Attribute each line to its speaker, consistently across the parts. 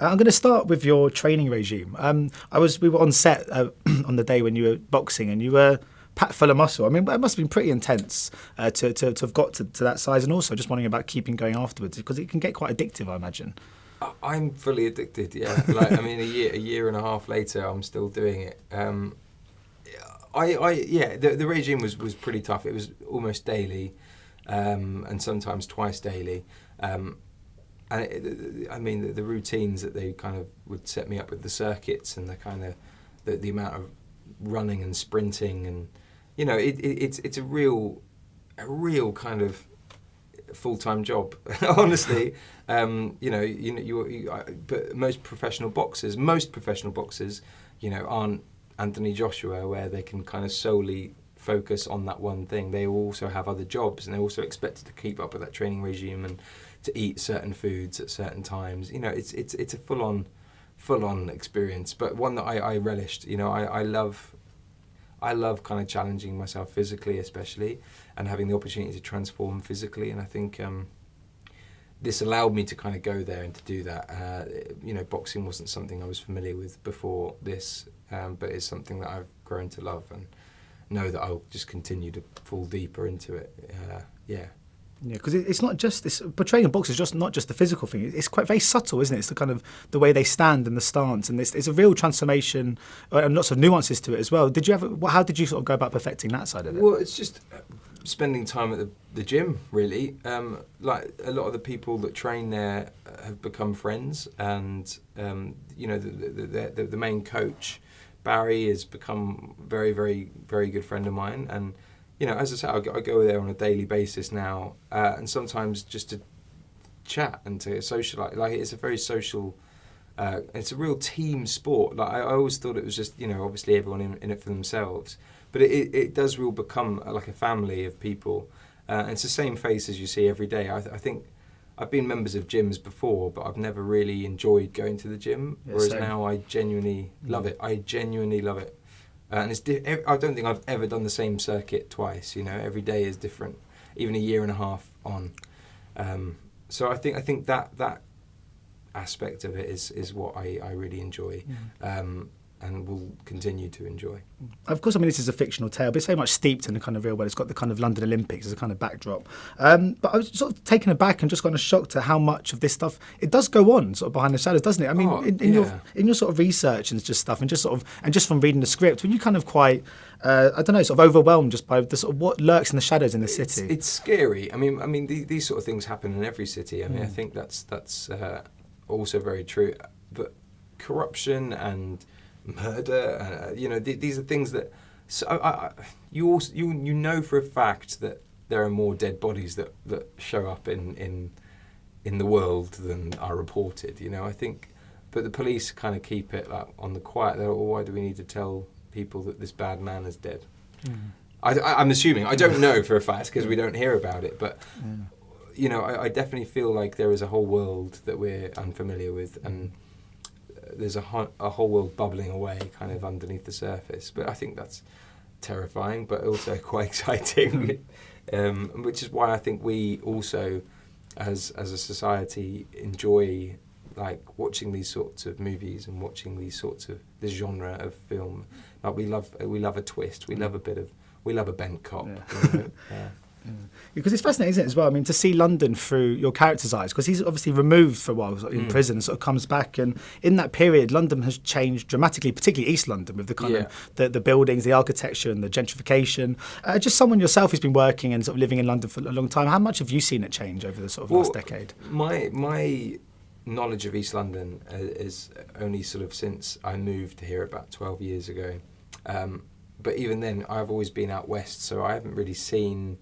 Speaker 1: I'm going to start with your training regime. We were on set on the day when you were boxing, and you were packed full of muscle. I mean, it must have been pretty intense to have got to that size, and also just wondering about keeping going afterwards, because it can get quite addictive, I imagine.
Speaker 2: I'm fully addicted. Yeah, like I mean, a year and a half later, I'm still doing it. The regime was pretty tough. It was almost daily, and sometimes twice daily. And the routines that they kind of would set me up with, the circuits and the kind of the amount of running and sprinting, and it's a real kind of full-time job, honestly. But most professional boxers, aren't Anthony Joshua, where they can kind of solely focus on that one thing. They also have other jobs, and they're also expected to keep up with that training regime and to eat certain foods at certain times. It's a full-on experience, but one that I relished. I love kind of challenging myself physically, especially, and having the opportunity to transform physically. And I think this allowed me to kind of go there and to do that. Boxing wasn't something I was familiar with before this, but it's something that I've grown to love and know that I'll just continue to fall deeper into it. Yeah, because
Speaker 1: it's not just this. Portraying a boxer is just not just the physical thing. It's quite very subtle, isn't it? It's the kind of the way they stand and the stance, and it's a real transformation and lots of nuances to it as well. How did you sort of go about perfecting that side of it?
Speaker 2: Well, it's just spending time at the gym, really. Like a lot of the people that train there have become friends, and the main coach, Barry, has become very, very, very good friend of mine. And as I said, I go there on a daily basis now, and sometimes just to chat and to socialise. Like, it's a very social. It's a real team sport. Like, I always thought it was just obviously everyone in it for themselves, but it does really become like a family of people. And it's the same faces you see every day. I think I've been members of gyms before, but I've never really enjoyed going to the gym. Yeah, whereas now I genuinely love it. I genuinely love it. And I don't think I've ever done the same circuit twice. Every day is different, even a year and a half on. So I think that aspect of it is what I really enjoy, and will continue to enjoy.
Speaker 1: Of course, I mean, this is a fictional tale, but it's very much steeped in the kind of real world. It's got the kind of London Olympics as a kind of backdrop. But I was sort of taken aback and just kind of shocked at how much of this stuff, it does go on sort of behind the shadows, doesn't it? I mean, in your sort of research and just stuff, and just from reading the script, when you kind of quite, sort of overwhelmed just by the sort of what lurks in the shadows in the city.
Speaker 2: It's scary. I mean, these sort of things happen in every city. I mean, I think that's also very true. But corruption and murder, these are things that you know for a fact that there are more dead bodies that show up in the world than are reported. I think, but the police kind of keep it like on the quiet. They're, why do we need to tell people that this bad man is dead? I'm assuming. I don't know for a fact because we don't hear about it, but I definitely feel like there is a whole world that we're unfamiliar with, and there's a whole world bubbling away kind of underneath the surface. But I think that's terrifying, but also quite exciting, which is why I think we also, as a society, enjoy like watching these sorts of movies and watching this genre of film. Like we love a twist. We love a bent cop. Yeah.
Speaker 1: Because it's fascinating, isn't it, as well? I mean, to see London through your character's eyes, because he's obviously removed for a while in prison and sort of comes back, and in that period London has changed dramatically, particularly East London, with the kind of the buildings, the architecture and the gentrification. Just someone yourself who's been working and sort of living in London for a long time, how much have you seen it change over the sort of last decade?
Speaker 2: My knowledge of East London is only sort of since I moved here about 12 years ago. But even then, I've always been out west, so I haven't really seen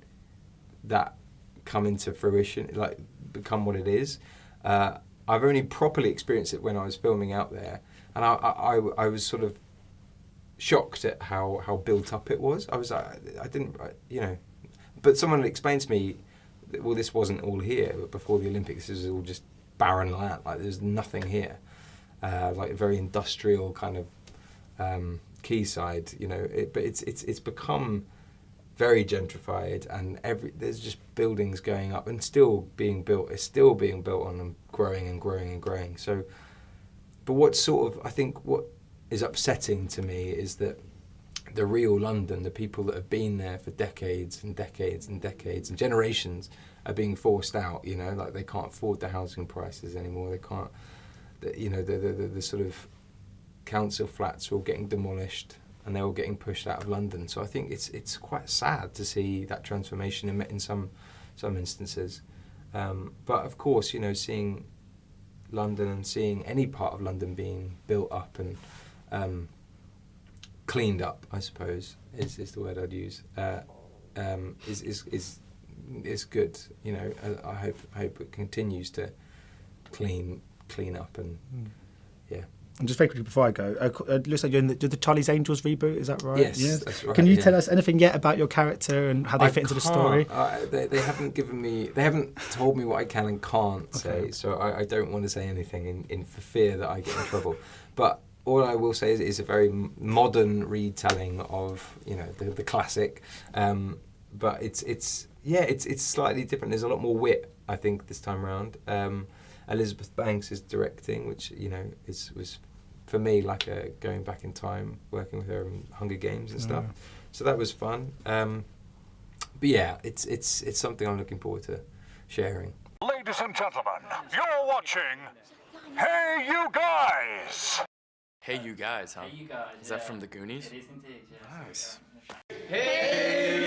Speaker 2: that come into fruition, like become what it is. I've only properly experienced it when I was filming out there, and I was sort of shocked at how built up it was. I didn't, but someone had explained to me, well, this wasn't all here, but before the Olympics, this was all just barren land, like there's nothing here, like a very industrial kind of quayside, but it's become very gentrified, and there's just buildings going up and still being built. It's still being built on and growing and growing and growing. So But what sort of, I think what is upsetting to me is that the real London, the people that have been there for decades and decades and decades and generations, are being forced out. You know, like they can't afford the housing prices anymore. They can't, you know, the sort of council flats are all getting demolished and they're all getting pushed out of London. So I think it's quite sad to see that transformation in some instances. But of course, you know, seeing London and seeing any part of London being built up and cleaned up, I suppose, is the word I'd use, is good. You know, I hope it continues to clean up and yeah.
Speaker 1: And just very quickly before I go, it looks like you're in the Charlie's Angels reboot, is that right?
Speaker 2: Yes, that's right.
Speaker 1: Can you tell us anything yet about your character and how they fit into the story?
Speaker 2: They haven't they haven't told me what I can and can't say, so I don't want to say anything in for fear that I get in trouble. But all I will say is it's a very modern retelling of, you know, the classic, but it's slightly different. There's a lot more wit, I think, this time around. Elizabeth Banks is directing, which, you know, was for me like going back in time, working with her in Hunger Games and stuff. So that was fun. But yeah, it's something I'm looking forward to sharing.
Speaker 3: Ladies and gentlemen, you're watching Hey You Guys!
Speaker 4: Hey You Guys, huh?
Speaker 5: Hey, you guys.
Speaker 4: Is that from the Goonies?
Speaker 5: It is indeed, yeah.
Speaker 4: Nice.
Speaker 5: Hey,